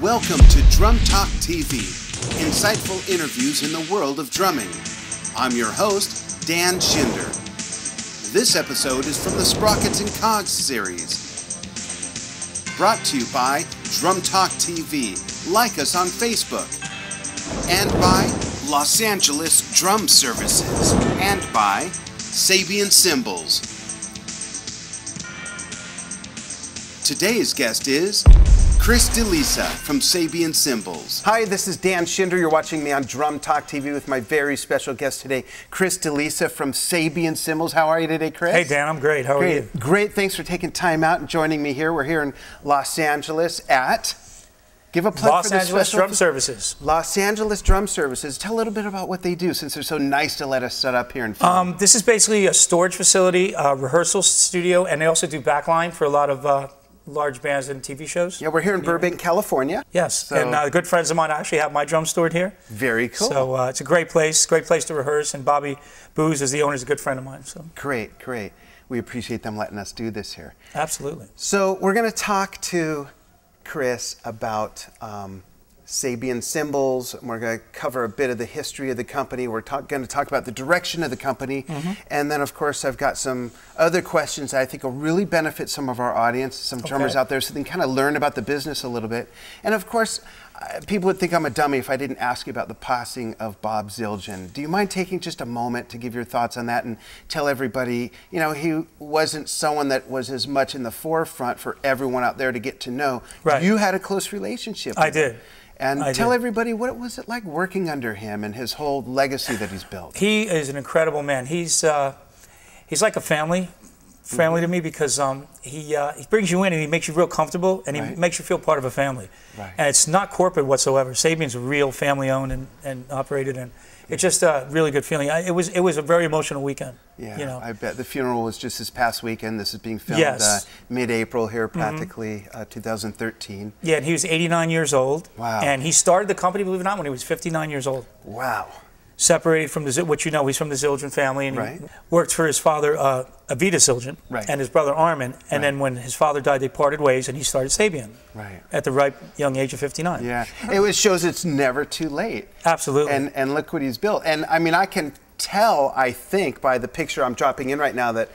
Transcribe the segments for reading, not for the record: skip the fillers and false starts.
Welcome to Drum Talk TV, insightful interviews in the world of drumming. I'm your host, Dan Shinder. This episode is from the Sprockets and Cogs series. Brought to you by Drum Talk TV. Like us on Facebook. And by Los Angeles Drum Services. And by Sabian Cymbals. Today's guest is DeLisa from Sabian Cymbals. Hi, this is Dan Shinder. You're watching me on Drum Talk TV with my very special guest today, DeLisa from Sabian Cymbals. How are you today, Chris? Hey, Dan, I'm great. How are you? Great. Thanks for taking time out and joining me here. We're here in Los Angeles at... Give a plug Los for this Angeles special... Drum Services. Los Angeles Drum Services. Tell a little bit about what they do, since they're so nice to let us set up here and film. This is basically a storage facility, a rehearsal studio, and they also do backline for a lot of large bands and TV shows. Yeah, we're here in Burbank, California. Yes, so, and good friends of mine actually have my drum stored here. Very cool. So it's a great place to rehearse, and Bobby Booz is the owner, is a good friend of mine. So great, great. We appreciate them letting us do this here. Absolutely. So we're going to talk to Chris about Sabian Cymbals. We're going to cover a bit of the history of the company. We're going to talk about the direction of the company. And then, of course, I've got some other questions that I think will really benefit some of our audience, some drummers out there, so they can kind of learn about the business a little bit. And, of course, people would think I'm a dummy if I didn't ask you about the passing of Bob Zildjian. Do you mind taking just a moment to give your thoughts on that and tell everybody, you know, he wasn't someone that was as much in the forefront for everyone out there to get to know. Right. You had a close relationship with I did. And tell everybody, what was it like working under him and his whole legacy that he's built? He is an incredible man. He's like a family to me, because he brings you in and he makes you real comfortable, and he makes you feel part of a family. And it's not corporate whatsoever. Sabian's a real family owned and operated, and it's just a really good feeling. It was a very emotional weekend. Yeah, you know? I bet. The funeral was just this past weekend. This is being filmed mid-April here, practically 2013. Yeah, and he was 89 years old. Wow. And he started the company, believe it or not, when he was 59 years old. Wow. Separated from what you know, he's from the Zildjian family, and he worked for his father, Avita Zildjian, and his brother Armin. And then when his father died, they parted ways, and he started Sabian at the ripe young age of 59. Yeah, it shows it's never too late. Absolutely. And look what he's built. And I mean, I can tell, I think, by the picture I'm dropping in right now that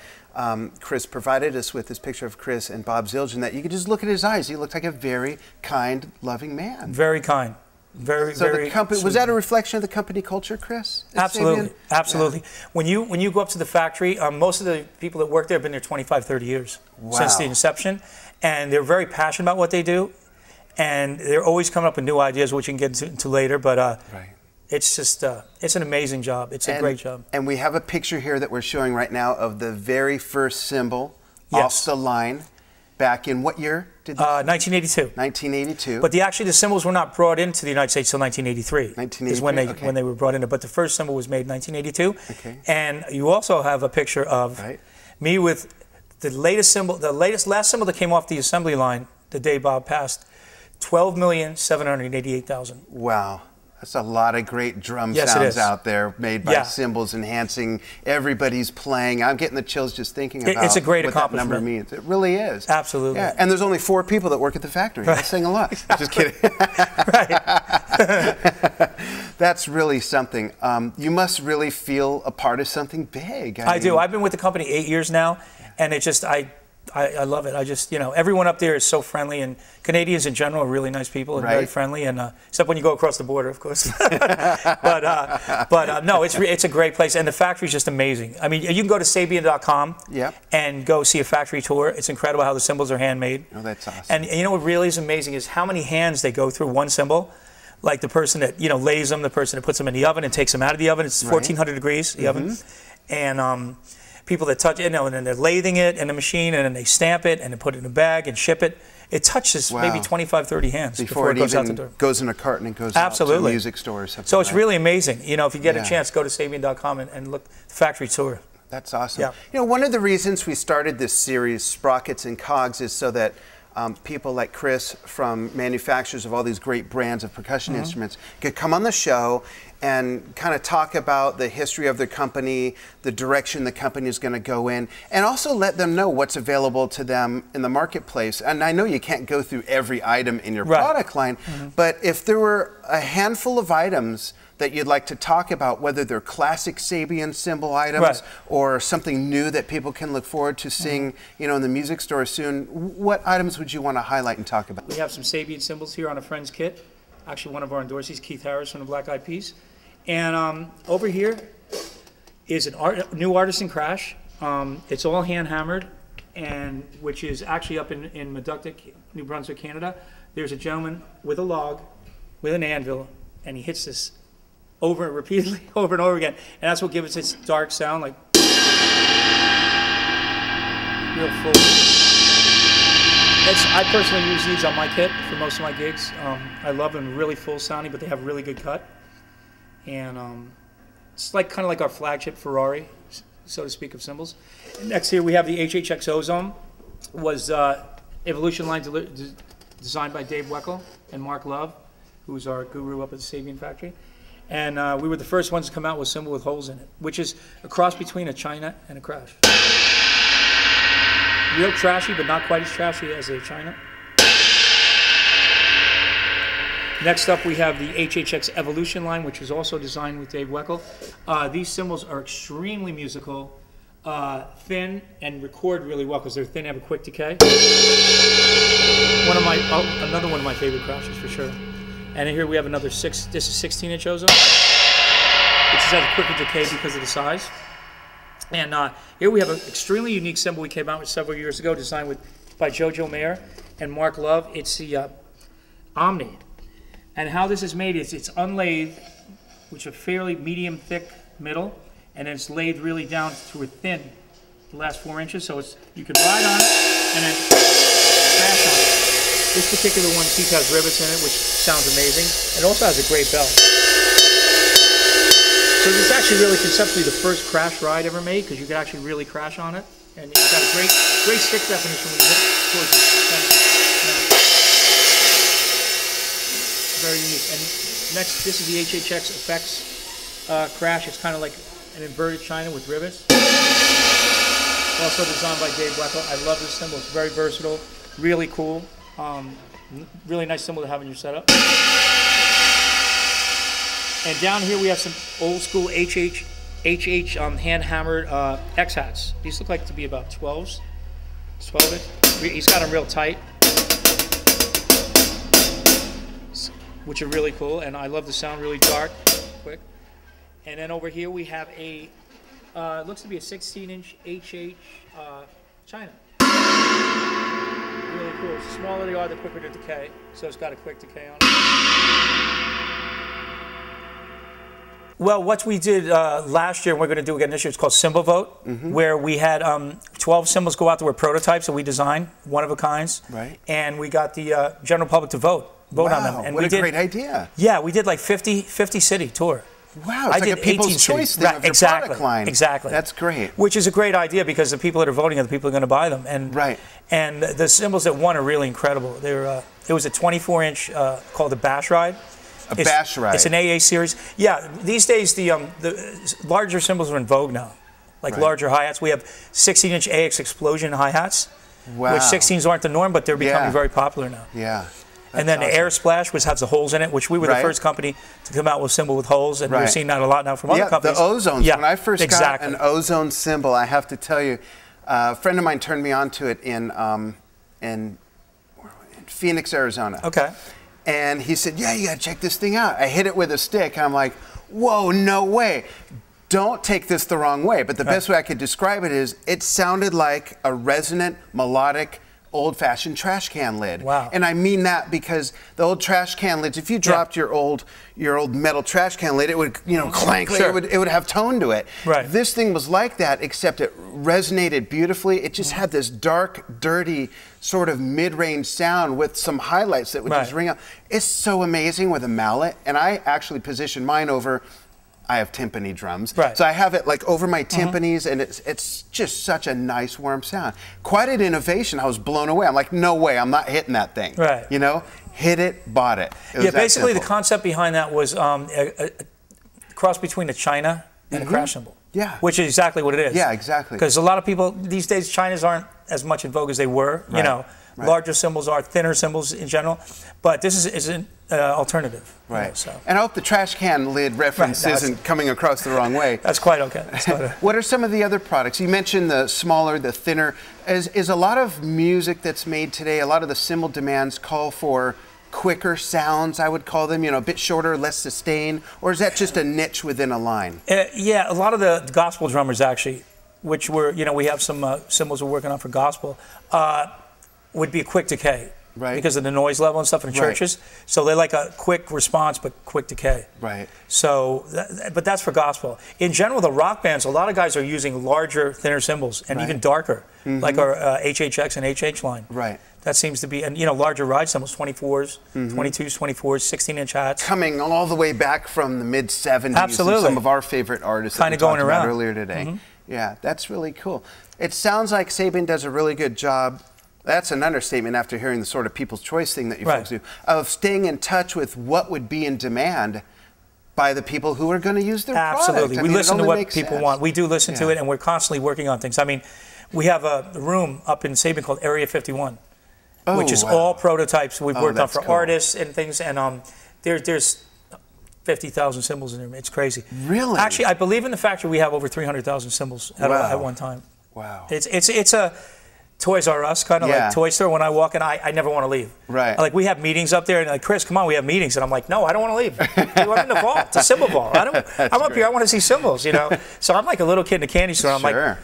Chris provided us with, this picture of Chris and Bob Zildjian, that you could just look at his eyes. He looked like a very kind, loving man. Very kind. Very the company, was that a reflection of the company culture, Chris? Absolutely, absolutely. Yeah. When you go up to the factory, most of the people that work there have been there 25, 30 years since the inception, and they're very passionate about what they do, and they're always coming up with new ideas, which you can get into later. But it's just it's an amazing job. It's a great job. And we have a picture here that we're showing right now of the very first cymbal off the line. Back in what year? 1982. 1982. But actually the cymbals were not brought into the United States until 1983. 1983 is when they were brought in. But the first cymbal was made in 1982. Okay. And you also have a picture of me with the latest cymbal, last cymbal that came off the assembly line the day Bob passed, 12,788,000. Wow. That's a lot of great drum sounds out there made by cymbals, enhancing everybody's playing. I'm getting the chills just thinking about it's a great what that number means. It really is. Absolutely. Yeah. And there's only 4 people that work at the factory. I sing a lot. Just kidding. That's really something. You must really feel a part of something big. I do. I've been with the company 8 years now, and it just I love it. I just, you know, everyone up there is so friendly, and Canadians in general are really nice people and very friendly, and except when you go across the border, of course. but no, it's a great place, and the factory is just amazing. I mean, you can go to Sabian.com and go see a factory tour. It's incredible how the cymbals are handmade. Oh, that's awesome. And you know what really is amazing is how many hands they go through one cymbal. Like the person that, you know, lays them, the person that puts them in the oven and takes them out of the oven. It's 1,400 degrees, the oven. And people that touch it, you know, and then they're lathing it in a machine, and then they stamp it, and then put it in a bag and ship it. It touches maybe 25, 30 hands before it goes out the door. Goes in a carton and goes out to music stores. So it's really amazing. You know, if you get a chance, go to Sabian.com and look the factory tour. That's awesome. Yeah. You know, one of the reasons we started this series, Sprockets and Cogs, is so that people like Chris from manufacturers of all these great brands of percussion instruments could come on the show and kind of talk about the history of their company, the direction the company is going to go in, and also let them know what's available to them in the marketplace. And I know you can't go through every item in your product line, but if there were a handful of items that you'd like to talk about, whether they're classic Sabian cymbal items or something new that people can look forward to seeing, you know, in the music store soon, what items would you want to highlight and talk about? We have some Sabian cymbals here on a friend's kit. Actually, one of our endorsees, Keith Harris from the Black Eyed Peas. And over here is a new artisan crash. It's all hand hammered, and which is actually up in Meductic, New Brunswick, Canada. There's a gentleman with a log, with an anvil, and he hits this repeatedly over and over again, and that's what gives it its dark sound, like real full. I personally use these on my kit for most of my gigs. I love them, really full sounding, but they have really good cut. And it's like kind of like our flagship Ferrari, so to speak, of cymbals. Next here we have the Hhx Ozone. Was Evolution Line designed by Dave Weckl and Mark Love, who's our guru up at the Sabian factory. And we were the first ones to come out with a cymbal with holes in it, which is a cross between a China and a crash. Real trashy, but not quite as trashy as a China. Next up, we have the Hhx Evolution Line, which was also designed with Dave Weckl. These cymbals are extremely musical, thin, and record really well because they're thin and have a quick decay. Another one of my favorite crashes for sure. And here we have another this is 16-inch Ozone, which has a quicker decay because of the size. And here we have an extremely unique cymbal we came out with several years ago, designed by Jojo Mayer and Mark Love. It's the Omni. And how this is made is it's unlathed, which is a fairly medium thick middle, and then it's laid really down to a thin, the last 4 inches. So you can ride on it and then crash on it. This particular one, Keith, has rivets in it, which sounds amazing. It also has a great bell. So this is actually really conceptually the first crash ride ever made, because you could actually really crash on it. And it's got a great stick definition when you hit towards the center. Very unique. And next, this is the Hhx Effects crash. It's kind of like an inverted China with rivets. Also designed by Dave Weckl. I love this cymbal. It's very versatile, really cool. Really nice cymbal to have in your setup. And down here we have some old school HH hand-hammered X hats. These look like to be about 12s. 12-inch. He's got them real tight, which are really cool. And I love the sound, really dark, quick. And then over here we have a, looks to be a 16-inch HH China. Really cool. The smaller they are, the quicker the decay. So it's got a quick decay on it. Well, what we did last year, and we're going to do again this year, it's called Cymbal Vote, where we had 12 cymbals go out. There were prototypes that we designed, one of a kinds. Right. And we got the general public to vote on them. And what a great idea. Yeah, we did like 50 city tour. Wow, it's like a people's choice thing of your product line. Exactly. That's great. Which is a great idea because the people that are voting are the people who are going to buy them. And, and the cymbals that won are really incredible. They're, it was a 24-inch called the Bash Ride. Bash Ride. It's an AA series. Yeah, these days the larger cymbals are in vogue now, like larger hi-hats. We have 16-inch AX Explosion hi-hats, which 16s aren't the norm, but they're becoming very popular now. Yeah. And then the Air Splash, which has the holes in it, which we were the first company to come out with a cymbal with holes, and we're seeing that a lot now from other companies. The Ozones. When I first got an Ozone cymbal, I have to tell you, a friend of mine turned me on to it in Phoenix, Arizona. Okay. And he said, yeah, you got to check this thing out. I hit it with a stick, and I'm like, whoa, no way. Don't take this the wrong way. But the best way I could describe it is it sounded like a resonant, melodic, old-fashioned trash can lid. Wow. And I mean that because the old trash can lids, if you dropped your old metal trash can lid, it would, clank, it would have tone to it. Right. This thing was like that, except it resonated beautifully. It just had this dark, dirty, sort of mid-range sound with some highlights that would just ring out. It's so amazing with a mallet, and I actually positioned mine over I have timpani drums. Right. So I have it like over my timpanis, and it's just such a nice warm sound. Quite an innovation. I was blown away. I'm like, no way, I'm not hitting that thing. Right. You know, hit it, bought it. Yeah, basically the concept behind that was a cross between a China and a crash cymbal. Yeah. Which is exactly what it is. Yeah, exactly. Because a lot of people these days, Chinas aren't as much in vogue as they were. Right. You know, larger cymbals are thinner cymbals in general, but this is an alternative. Right. You know, so. And I hope the trash can lid reference isn't coming across the wrong way. That's quite okay. That's quite okay. What are some of the other products? You mentioned the smaller, the thinner. Is a lot of music that's made today, a lot of the cymbal demands call for quicker sounds, I would call them, you know, a bit shorter, less sustain, or is that just a niche within a line? Yeah, a lot of the gospel drummers actually, which were, you know, we have some cymbals we're working on for gospel, would be a quick decay. Right. Because of the noise level and stuff in the churches. So they like a quick response, but quick decay. Right. So, but that's for gospel. In general, the rock bands, a lot of guys are using larger, thinner cymbals and even darker, like our Hhx and Hhx line. Right. That seems to be, and you know, larger ride cymbals, 24s, 22s, 24s, 16-inch hats. Coming all the way back from the mid-'70s. Absolutely. Some of our favorite artists that we talked about earlier today. Yeah, that's really cool. It sounds like Sabian does a really good job. That's an understatement after hearing the sort of People's Choice thing that you folks do, of staying in touch with what would be in demand by the people who are going to use their product. Absolutely. We listen to what people want. We do listen to it, and we're constantly working on things. I mean, we have a room up in Sabian called Area 51, which is all prototypes we've worked on for artists and things, and there's 50,000 cymbals in there. It's crazy. Really? Actually, I believe in the factory we have over 300,000 cymbals at one time. Wow. It's a Toys R Us, kind of like toy store. When I walk in, I never want to leave. Right. Like, we have meetings up there, and like, Chris, come on, we have meetings. And I'm like, no, I don't want to leave. I'm in the vault, the cymbal vault. I'm up here, I want to see cymbals, you know. So I'm like a little kid in a candy store. I'm like,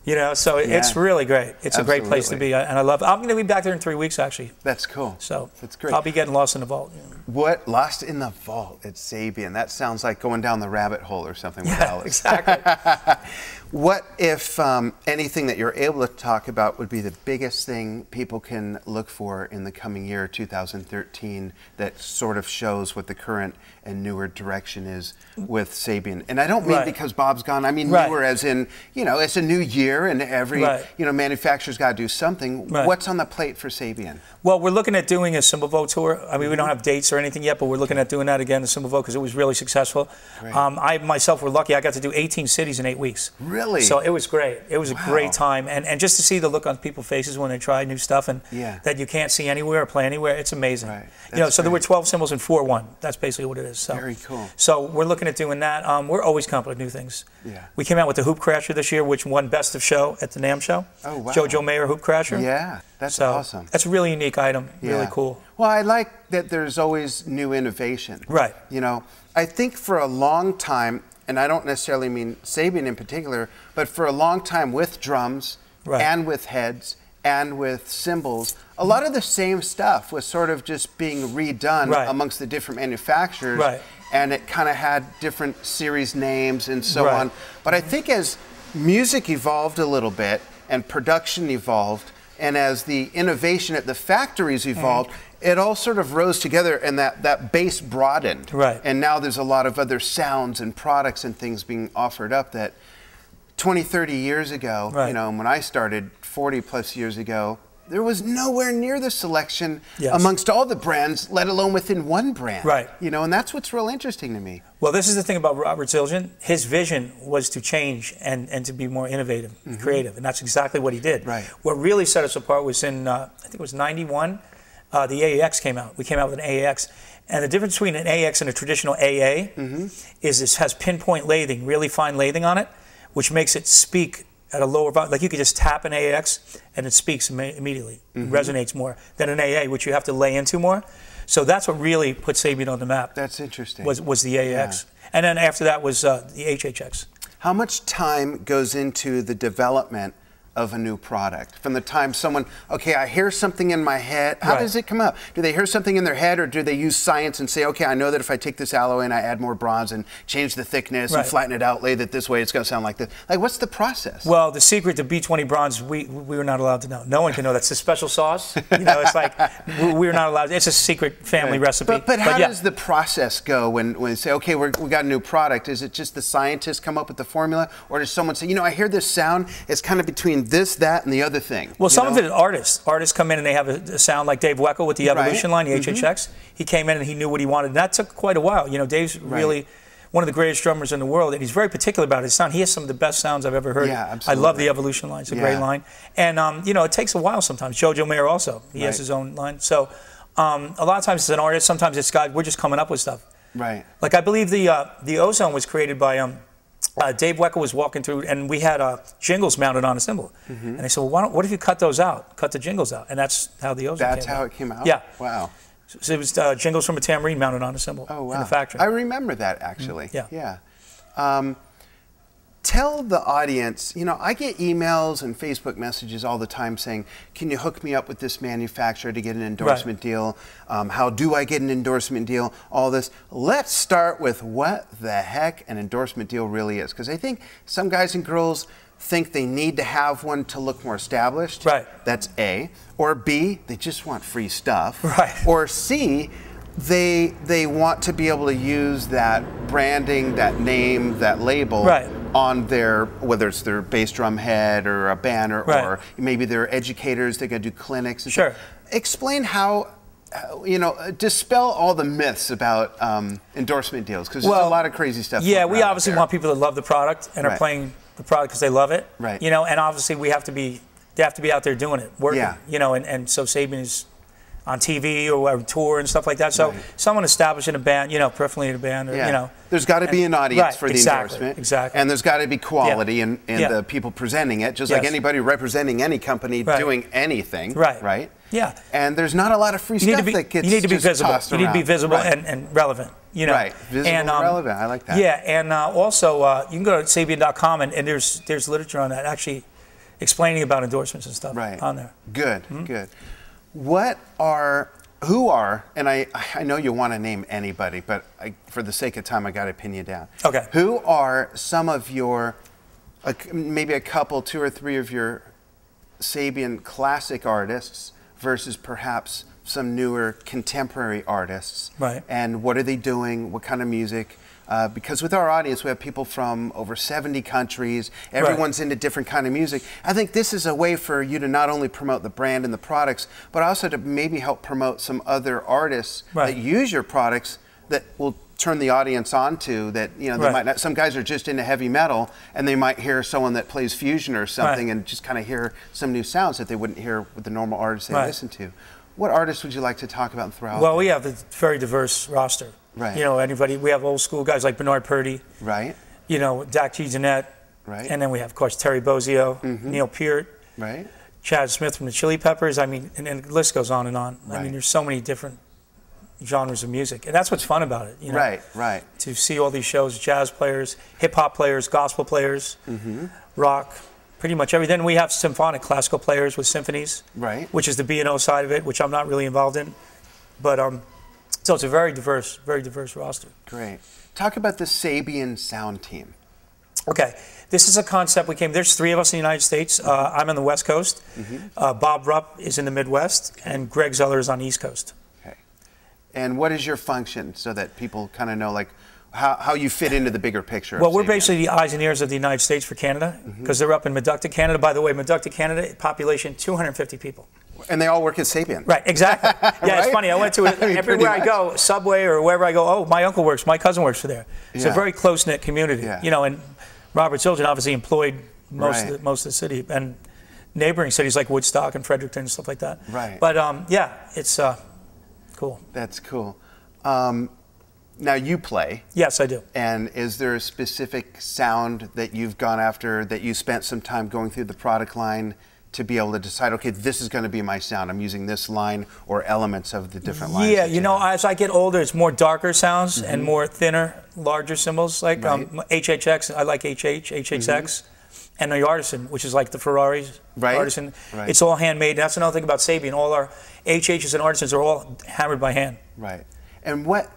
you know, so it's really great. It's a great place to be, and I love it. I'm going to be back there in 3 weeks, actually. That's cool. So that's great. I'll be getting lost in the vault. You know. What? Lost in the vault at Sabian. That sounds like going down the rabbit hole or something with Alice. Exactly. What if anything that you're able to talk about would be the biggest thing people can look for in the coming year, 2013, that sort of shows what the current and newer direction is with Sabian? And I don't mean because Bob's gone. I mean newer as in, you know, it's a new year and every, you know, manufacturer's got to do something. What's on the plate for Sabian? Well, we're looking at doing a Cymbal Vote tour. I mean, we don't have dates or anything yet, but we're looking at doing that again, the Cymbal Vote, because it was really successful. I myself were lucky. I got to do 18 cities in 8 weeks. Really? So it was great. It was a great time. And just to see the look on people's faces when they try new stuff and that you can't see anywhere or play anywhere, it's amazing. You know, so there were 12 cymbals in 4-1. That's basically what it is. So, very cool. So we're looking at doing that. We're always coming up with new things. We came out with the Hoop Crasher this year, which won Best of Show at the NAMM show. Oh, wow. JoJo Mayer Hoop Crasher. Yeah, that's awesome. That's a really unique item, really cool. Well, I like that there's always new innovation. Right. You know, I think for a long time, and I don't necessarily mean Sabian in particular, but for a long time with drums and with heads and with cymbals, a lot of the same stuff was sort of just being redone amongst the different manufacturers. And it kind of had different series names and so on. But I think as music evolved a little bit and production evolved, and as the innovation at the factories evolved, it all sort of rose together and that base broadened. And now there's a lot of other sounds and products and things being offered up that 20, 30 years ago, you know, when I started 40 plus years ago, there was nowhere near the selection amongst all the brands, let alone within one brand. You know, and that's what's real interesting to me. Well, this is the thing about Robert Zildjian. His vision was to change and to be more innovative, creative, and that's exactly what he did. What really set us apart was in, I think it was 91, the AAX came out. We came out with an AAX. And the difference between an AAX and a traditional AA is this has pinpoint lathing, really fine lathing on it, which makes it speak at a lower volume. Like you could just tap an AAX and it speaks immediately. It resonates more than an AA, which you have to lay into more. So that's what really put Sabian on the map. That's interesting. Was the AAX. And then after that was the Hhx. How much time goes into the development of a new product? From the time someone, okay, I hear something in my head, how does it come up? Do they hear something in their head, or do they use science and say, okay, I know that if I take this alloy and I add more bronze and change the thickness and flatten it out, lay it this way, it's going to sound like this? Like, what's the process? Well, the secret to B20 bronze, we were not allowed to know. No one can know. That's a special sauce. You know, it's like we're not allowed. It's a secret family recipe. But how does the process go when we say, okay, we got a new product? Is it just the scientists come up with the formula, or does someone say, you know, I hear this sound, it's kind of between this, that, and the other thing? Well, some of it is artists. Artists come in and they have a sound like Dave Weckl with the Evolution Line, the Hhx. He came in and he knew what he wanted, and that took quite a while. You know, Dave's really one of the greatest drummers in the world, and he's very particular about his sound. He has some of the best sounds I've ever heard. Yeah, absolutely. I love the Evolution Line. It's a great line. And, you know, it takes a while sometimes. Jojo Mayer also, he has his own line. So a lot of times it's an artist, sometimes it's guys, we're just coming up with stuff. Right. Like I believe the Ozone was created by Dave Weckl was walking through, and we had jingles mounted on a cymbal. And they said, well, what if you cut those out? Cut the jingles out. And that's how the Ozone came out. That's how it came out? Yeah. Wow. So it was jingles from a tambourine mounted on a cymbal in the factory. I remember that, actually. Yeah. Tell the audience, you know, I get emails and Facebook messages all the time saying, can you hook me up with this manufacturer to get an endorsement deal? How do I get an endorsement deal? All this. Let's start with what the heck an endorsement deal really is. Because I think some guys and girls think they need to have one to look more established. Right. That's A. Or B, they just want free stuff. Right. Or C, they want to be able to use that branding, that name, that label on their, whether it's their bass drum head or a banner, or maybe they're educators, they're going to do clinics. And stuff. Explain how, you know, dispel all the myths about endorsement deals, because there's a lot of crazy stuff. Yeah, we obviously want people that love the product and are playing the product because they love it. Right. You know, and obviously they have to be out there doing it, working. You know, and so Sabian is on TV or tour and stuff like that. So someone establishing a band, you know, preferably in a band, or, you know. There's got to be an audience for the endorsement. Exactly. And there's got to be quality in the people presenting it, just like anybody representing any company doing anything. Right. Yeah. And there's not a lot of free stuff that gets You need to be visible. tossed You need to be around. visible and relevant. You know. Right. Visible and relevant. I like that. Yeah. And also, you can go to Sabian.com and there's literature on that actually explaining about endorsements and stuff on there. Good. Good. Who are, and I know you want to name anybody, but for the sake of time, I got to pin you down. Okay. Who are some of your, maybe a couple, 2 or 3 of your Sabian classic artists versus perhaps some newer contemporary artists? Right. And what are they doing? What kind of music? Because with our audience, we have people from over 70 countries. Everyone's into different kind of music. I think this is a way for you to not only promote the brand and the products, but also to maybe help promote some other artists that use your products that will turn the audience on to that, you know, they might not, some guys are just into heavy metal and they might hear someone that plays fusion or something and just kind of hear some new sounds that they wouldn't hear with the normal artists they listen to. What artists would you like to talk about and throw out? Well, we have a very diverse roster. Right. You know, anybody, we have old school guys like Bernard Purdy. Right. You know, Dak G. Jeanette. Right. And then we have, of course, Terry Bozzio, Neil Peart. Right. Chad Smith from the Chili Peppers. I mean, and the list goes on and on. I mean, there's so many different genres of music. And that's what's fun about it, you know. Right. To see all these shows, jazz players, hip-hop players, gospel players, rock, pretty much everything. We have symphonic classical players with symphonies. Right. Which is the B&O side of it, which I'm not really involved in. But, so it's a very diverse roster. Great. Talk about the Sabian sound team. Okay. This is a concept we came, there's 3 of us in the United States. I'm on the West Coast. Bob Rupp is in the Midwest, and Greg Zeller is on the East Coast. Okay. And what is your function so that people kind of know, like, how you fit into the bigger picture? Well, we're basically the eyes and ears of the United States for Canada, because they're up in Meductic, Canada. By the way, Meductic, Canada, population 250 people. And they all work at Sabian. Right, exactly. Yeah, it's funny. I went to everywhere I go, Subway or wherever I go, oh, my uncle works, my cousin works for there. It's a very close-knit community. You know, and Robert Zildjian obviously employed most of the city, and neighboring cities like Woodstock and Fredericton and stuff like that. Right. But yeah, it's cool. That's cool. Now you play. Yes, I do. And is there a specific sound that you've gone after, that you spent some time going through the product line to be able to decide, okay, this is going to be my sound. I'm using this line or elements of the different lines. Yeah, you know, as I get older, it's more darker sounds and more thinner, larger cymbals, like HHX. I like HHX. and the artisan, which is like the Ferraris, artisan. Right. It's all handmade. That's another thing about Sabian. All our HHs and artisans are all hammered by hand. Right. And what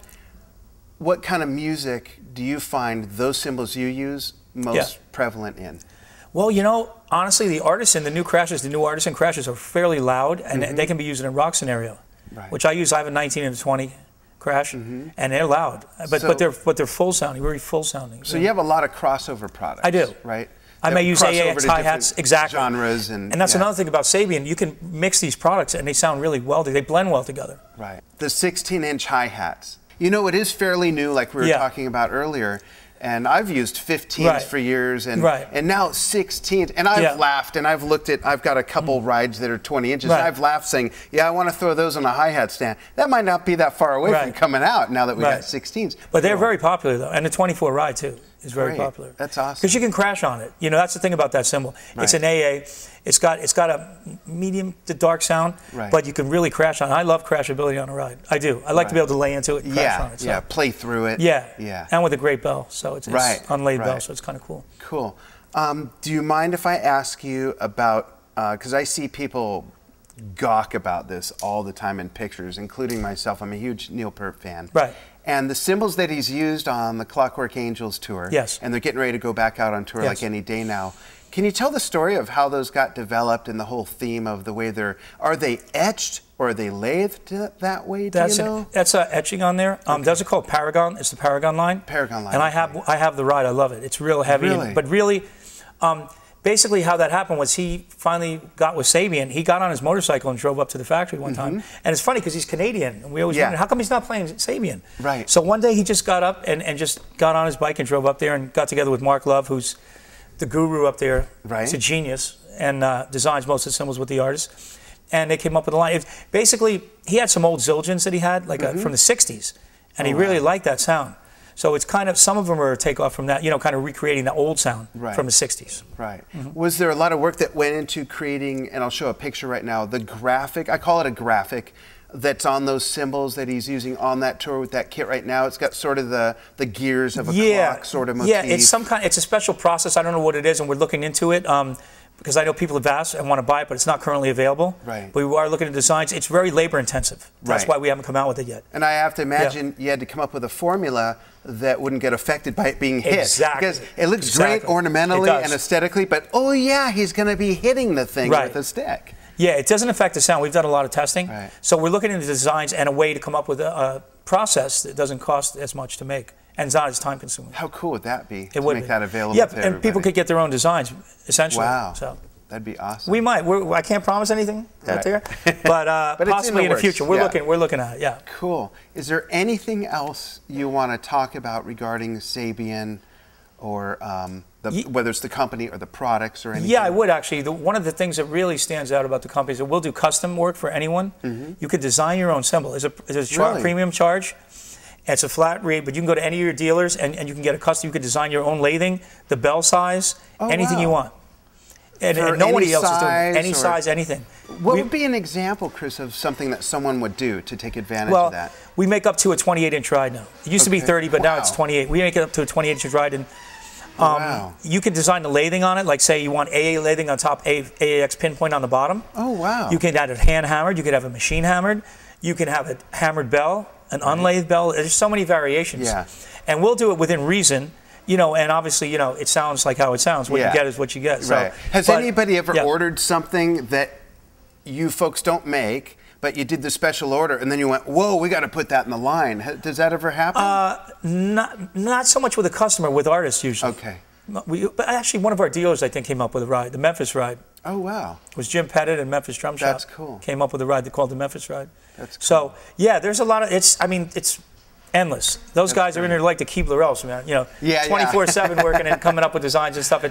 kind of music do you find those cymbals you use most prevalent in? Well, you know, honestly, the artisan, the new artisan crashes are fairly loud, and they can be used in a rock scenario, which I use. I have a 19 and a 20 crash, and they're loud, but they're full sounding, very full sounding. So you have a lot of crossover products. I do, right? I may use AAX hi-hats, exactly. Genres and that's another thing about Sabian. You can mix these products, and they sound really well. They blend well together. Right. The 16-inch hi-hats. You know, it is fairly new, like we were talking about earlier. And I've used 15s for years, and now 16s. And I've laughed, and I've looked at, I've got a couple rides that are 20 inches, and I've laughed saying, yeah, I want to throw those on a hi-hat stand. That might not be that far away from coming out now that we got 16s. But they're very popular, though. And the 24 ride, too, is very popular. That's awesome. Because you can crash on it. You know, that's the thing about that cymbal. It's an AA. It's got a medium to dark sound, but you can really crash on it. I love crashability on a ride. I do. I like to be able to lay into it and crash on it. So. Yeah, play through it. Yeah. And with a great bell. So it's unlaid bell, so it's kind of cool. Cool. Do you mind if I ask you about, because I see people gawk about this all the time in pictures, including myself. I'm a huge Neil Peart fan. Right. And the cymbals that he's used on the Clockwork Angels tour, and they're getting ready to go back out on tour like any day now. Can you tell the story of how those got developed and the whole theme of the way are they etched or are they lathed that way? Do you know? That's etching on there. Those are called Paragon. It's the Paragon line. Paragon line. And I have the ride. I love it. It's real heavy. Really? But really, basically how that happened was he finally got with Sabian. He got on his motorcycle and drove up to the factory one time. And it's funny because he's Canadian. And we always wondered, how come he's not playing Sabian? Right. So one day he just got up and just got on his bike and drove up there and got together with Mark Love, who's the guru up there. He's a genius and designs most of the cymbals with the artists. And they came up with a line. Basically, he had some old Zildjians that he had, like from the 60s. And he really liked that sound. So it's kind of, some of them are a takeoff from that, you know, kind of recreating the old sound from the 60s. Right. Was there a lot of work that went into creating, and I'll show a picture right now, the graphic, I call it a graphic, that's on those cymbals that he's using on that tour with that kit right now? It's got sort of the gears of a clock sort of motif. Yeah, it's a special process. I don't know what it is, and we're looking into it. Because I know people have asked and want to buy it, but it's not currently available. Right. But we are looking at designs. It's very labor intensive. That's why we haven't come out with it yet. And I have to imagine you had to come up with a formula that wouldn't get affected by it being hit. Exactly. Because it looks great ornamentally and aesthetically, but oh yeah, he's going to be hitting the thing with a stick. Yeah, it doesn't affect the sound. We've done a lot of testing. So we're looking into designs and a way to come up with a process that doesn't cost as much to make. And it's not as time consuming. How cool would that be to make that available to everybody? And people could get their own designs, essentially. Wow. So that'd be awesome. We might. I can't promise anything out there, but possibly in the future. We're looking at it, Cool. Is there anything else you want to talk about regarding Sabian or whether it's the company or the products or anything? Yeah, I would actually. One of the things that really stands out about the company is that we'll do custom work for anyone. You can design your own cymbal. There's a premium charge. It's a flat rate, but you can go to any of your dealers and you can get a custom. You can design your own lathing, the bell size, anything you want. And nobody else is doing it. Any size, anything. What would be an example, Chris, of something that someone would do to take advantage of that? We make up to a 28-inch ride now. It used to be 30, but now it's 28. We make it up to a 28-inch ride. And you can design the lathing on it, like say you want AA lathing on top, AAX pinpoint on the bottom. Oh, wow. You can have it hand hammered. You can have a machine hammered. You can have a hammered bell, an unlathed bell. There's so many variations. Yeah. And we'll do it within reason. You know, and obviously, you know, it sounds like how it sounds. What you get is what you get. So, Has anybody ever ordered something that you folks don't make, but you did the special order, and then you went, whoa, we got to put that in the line? Does that ever happen? Not so much with a customer, with artists usually. Okay. But actually, one of our dealers, I think, came up with a ride, the Memphis Ride. Oh, wow. It was Jim Pettit and Memphis Drum Shop. That's cool. Came up with a ride they called the Memphis Ride. That's cool. So, yeah, there's a lot of, it's endless. Those guys are in there like the Keebler Elves, man. You know, 24/7 working and coming up with designs and stuff.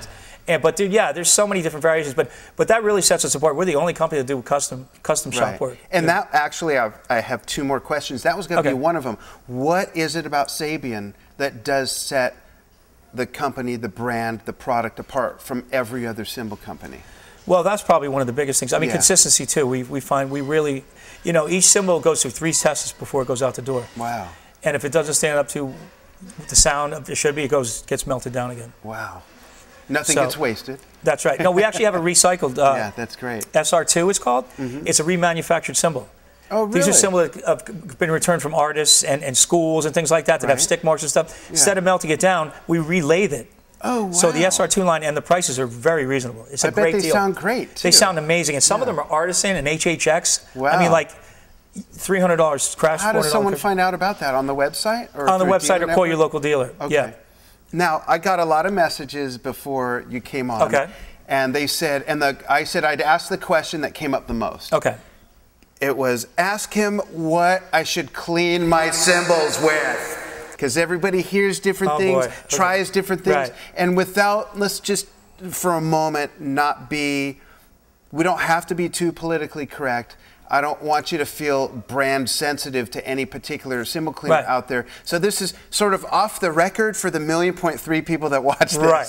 But dude, there's so many different variations. But that really sets us apart. We're the only company that do custom shop work. And that actually, I have two more questions. That was going to be one of them. What is it about Sabian that does set the company, the brand, the product apart from every other cymbal company? Well, that's probably one of the biggest things. I mean, consistency too. We find we really, you know, each cymbal goes through 3 tests before it goes out the door. Wow. And if it doesn't stand up to the sound it should be, it gets melted down again. Wow. Nothing gets wasted. That's right. No, we actually have a recycled. Yeah, that's great. SR2 it's called. It's a remanufactured cymbal. Oh, really? These are cymbals that have been returned from artists and schools and things like that that have stick marks and stuff. Yeah. Instead of melting it down, we relathe it. Oh, wow. So the SR2 line, and the prices are very reasonable. It's a great deal. I bet they sound great, too. They sound amazing. And some of them are artisan and HHX. Wow. I mean, like $300 crash. How does someone find out about that? On the website? Or on the website or call your local dealer. Okay. Yeah. Now, I got a lot of messages before you came on. Okay. And they said, I said I'd ask the question that came up the most. Okay. It was, ask him what I should clean my cymbals with. Because everybody hears different things, tries different things. Right. And without, let's just for a moment not be, we don't have to be too politically correct. I don't want you to feel brand sensitive to any particular cymbal cleaner out there. So this is sort of off the record for the 1.3 million people that watch this. Right.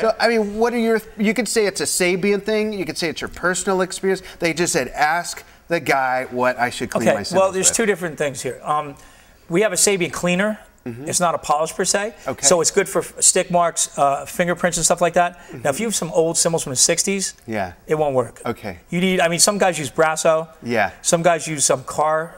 So, I mean, what are your, you could say it's a Sabian thing. You could say it's your personal experience. They just said, ask the guy what I should clean my cymbals well, there's with. two different things here. We have a Sabian cleaner. It's not a polish per se, so it's good for stick marks, fingerprints and stuff like that. Now, if you have some old cymbals from the 60s, it won't work. You need, I mean, some guys use Brasso. Some guys use some car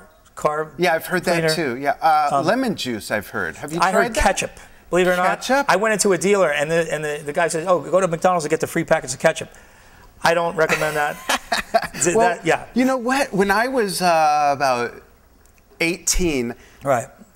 Yeah, I've heard cleaner. that too. Yeah, lemon juice I've heard. Have you tried that? I heard ketchup. Believe it or not, I went into a dealer and the guy said, "Oh, go to McDonald's and get the free packets of ketchup." I don't recommend that. Well, you know what? When I was about 18,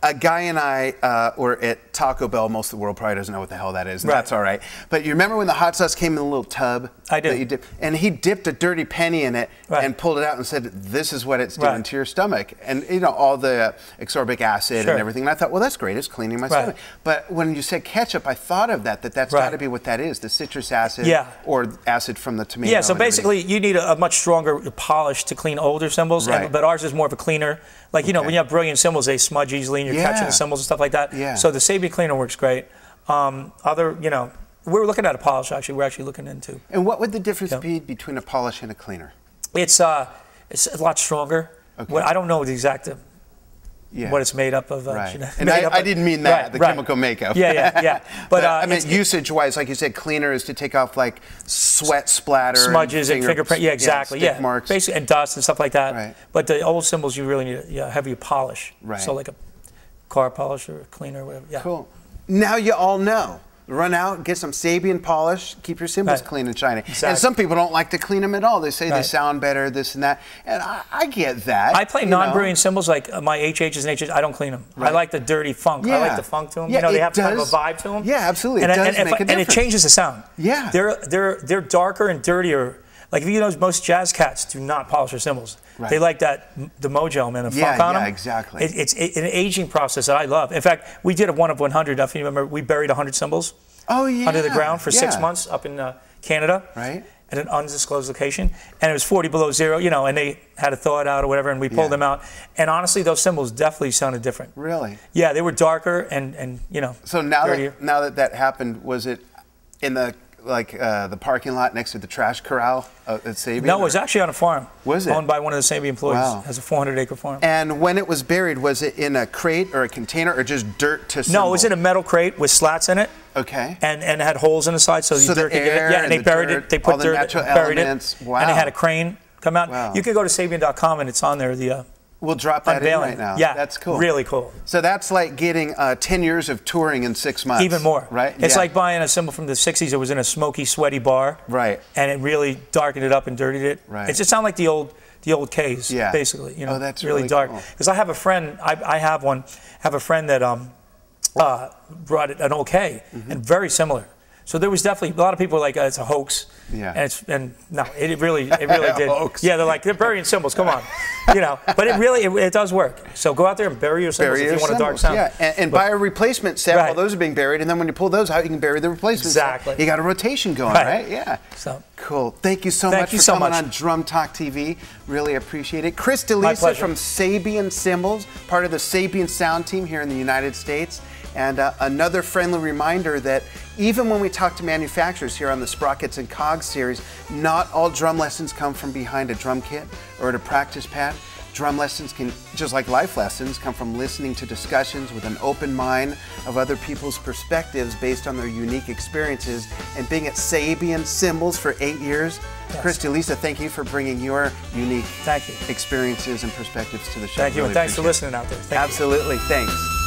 a guy and I were at Taco Bell. Most of the world probably doesn't know what the hell that is. And that's all right. But you remember when the hot sauce came in a little tub? I do. And he dipped a dirty penny in it and pulled it out and said, "This is what it's doing to your stomach." And you know, all the ascorbic acid and everything. And I thought, well, that's great. It's cleaning my stomach. But when you said ketchup, I thought of that's got to be what that is, the citrus acid or acid from the tomato. Yeah, so basically you need a much stronger polish to clean older cymbals, but ours is more of a cleaner. Like, you know, when you have brilliant cymbals, they smudge easily and you're catching the cymbals and stuff like that. So the Sabian cleaner works great. You know, we're looking at a polish actually. We're actually looking into. And what would the difference be between a polish and a cleaner? It's a lot stronger. Well, I don't know the exact what it's made up of. And I didn't mean that, the chemical makeup. But I mean, usage-wise, like you said, cleaner is to take off like sweat splatter, smudges and fingerprint. Yeah, exactly. Stick marks, basically, and dust and stuff like that. But the old cymbals, you really need a heavy polish. So like a car polish or a cleaner, or whatever. Cool. Now you all know. Run out, get some Sabian polish, keep your cymbals clean and shiny. And some people don't like to clean them at all. They say they sound better, this and that. And I get that. I play non-brilliant cymbals like my HHs and HHs. I don't clean them. I like the dirty funk. I like the funk to them. You know, they have kind of a vibe to them. Yeah, absolutely. It does make a difference. And it changes the sound. Yeah. They're darker and dirtier. Like, if you know, most jazz cats do not polish their cymbals. They like the mojo, man, the funk on them. Yeah, exactly. It's an aging process that I love. In fact, we did a 1 of 100. If you remember, we buried 100 cymbals under the ground for 6 months up in Canada. At an undisclosed location. And it was 40 below zero, you know, and they had to thaw it out or whatever, and we pulled them out. And honestly, those cymbals definitely sounded different. Really? Yeah, they were darker and you know, so now that happened, was it in the the parking lot next to the trash corral at Sabian? No, it was actually on a farm. Was it? Owned by one of the Sabian employees. It has a 400-acre farm. And when it was buried, was it in a crate or a container or just dirt to cymbal? No, it was in a metal crate with slats in it. And it had holes in the side so the dirt could get in. Yeah, and they buried it. They put dirt, buried it. And they had a crane come out. You could go to Sabian.com and it's on there. We'll drop that in right now. Yeah, that's cool. Really cool. So that's like getting 10 years of touring in 6 months. Even more. Right? It's like buying a cymbal from the 60s. It was in a smoky, sweaty bar. And it really darkened it up and dirtied it. It just sounded like the old Ks, basically. You know, that's really dark. Because I have a friend, I have a friend that brought it an OK, and very similar. So there was definitely a lot of people were like, it's a hoax. And no, it really did. Yeah, they're burying cymbals. Come on, you know. But it does work. So go out there and bury your cymbals if you want a dark sound. Yeah, and buy a replacement set while those are being buried, and then when you pull those out, you can bury the replacement set. You got a rotation going, right? Yeah. So cool. Thank you so much for coming on Drum Talk TV. Really appreciate it. Chris DeLisa from Sabian Cymbals, part of the Sabian sound team here in the United States. And another friendly reminder that even when we talk to manufacturers here on the Sprockets and Cogs series, not all drum lessons come from behind a drum kit or at a practice pad. Drum lessons can, just like life lessons, come from listening to discussions with an open mind of other people's perspectives based on their unique experiences. And being at Sabian Cymbals for 8 years, yes. Chris, DeLisa, thank you for bringing your unique experiences and perspectives to the show. Thank you, and thanks for listening out there. Absolutely, thanks.